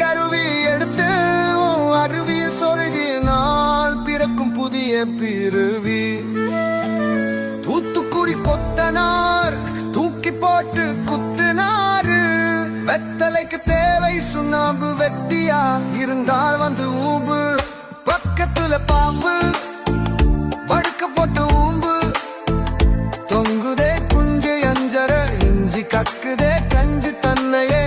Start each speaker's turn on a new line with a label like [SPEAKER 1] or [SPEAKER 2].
[SPEAKER 1] கருவி எடுத்து அருவியில் சொருகினால் பிறக்கும் புதிய பிறவி. தூத்துக்குடி கொத்தனார் தூக்கி போட்டு குத்துனாரு. வெத்தலைக்கு தேவை சுண்ணாம்பு, வெட்டியா இருந்தால் வந்து ஊம்பு. பக்கத்துல பாம்பு படுக்க போட்டு ஊம்பு. தொங்குதே குஞ்சு அஞ்சர இஞ்சி கக்குதே கஞ்சி தன்னையே